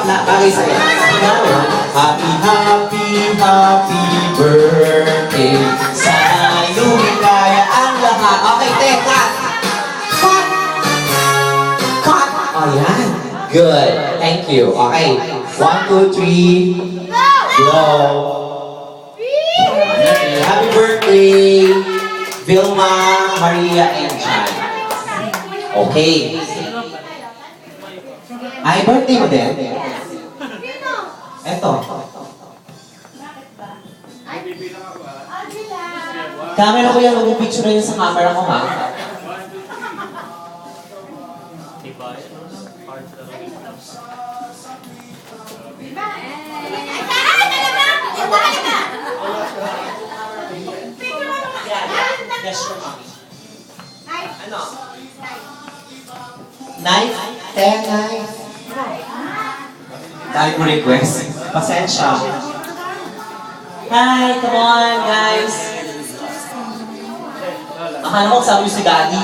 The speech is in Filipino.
bagay sa'yo. Happy, happy, happy birthday. Sana lumigaya ang lahat. Okay, teka. Cut! Cut! Oh, yan. Good. Thank you. Okay. 1, 2, 3. Blow. Happy birthday, Vilma, Maria, and Chan. Okay. Ay, birthday mo din? Eto. Camera ko yan, mag-picture yun sa camera ko, ha? Yes, sure, mommy. Ano? Knife? 10 knife? Dahil mo request. Pasensya. Hi, come on, guys. Akala ko sabi si Daddy.